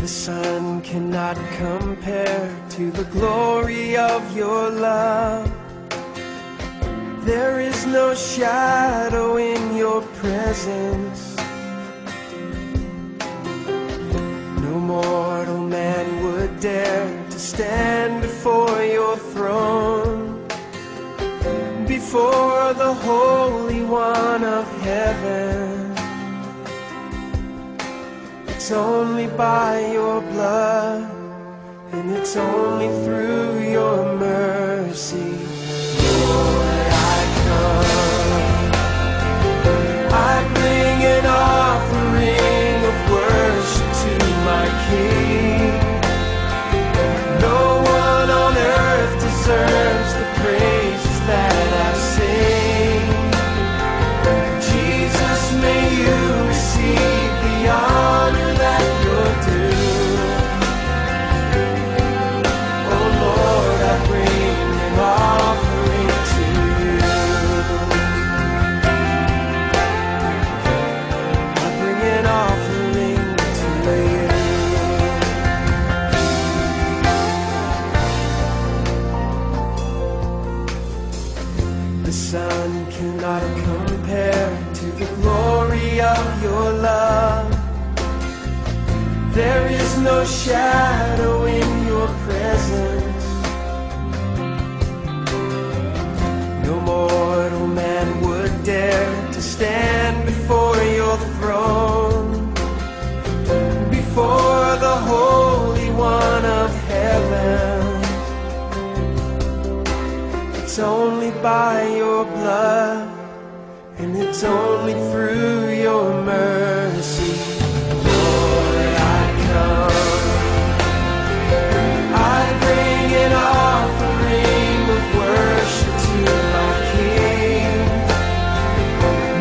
sun cannot compare to the glory of your love. There is no shadow in your presence. No mortal man would dare to stand before your throne, before the Holy One of heaven. It's only by your blood, and it's only through your mercy. Lord, I come. I bring an offering of worship to my King. No one on earth deserves the praises that I sing. Jesus, may you receive the honor that you're due. Oh Lord, I bring an offering to you. I bring an offering to you. The sun cannot compare to the glory of your love. There is no shadow in your presence. No mortal man would dare to stand before your throne, before the Holy One of heaven. It's only by your blood, and it's only through your mercy. Lord, I come. I bring an offering of worship to my King.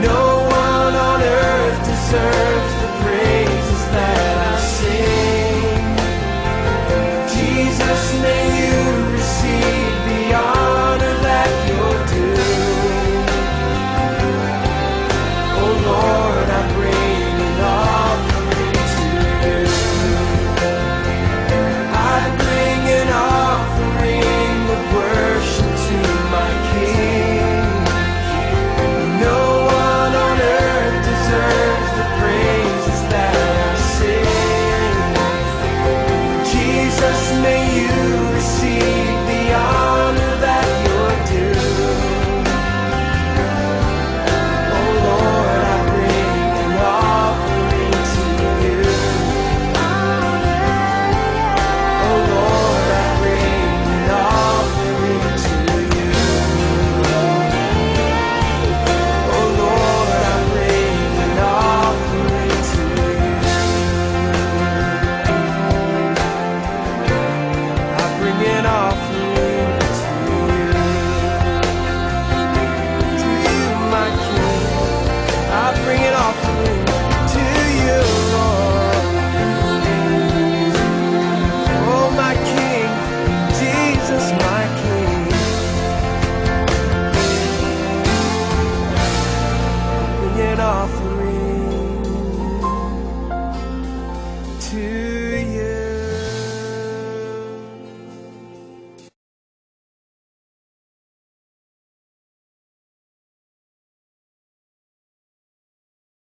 No one on earth deserves the praises that I sing. Jesus, may you receive the honor that you're due. Oh Lord, I bring an offering to you. I bring an offering of worship to my King. No one on earth deserves the praises that I sing. Jesus, may you receive the honor that you're due. Oh Lord, I bring an offering to you. Oh Lord, I bring an offering to you. Oh Lord, I bring an offering to you. I bring an offering to you. To you, my King. I bring an offering to you, Lord. Oh, my King, Jesus, my King. Bring an offering to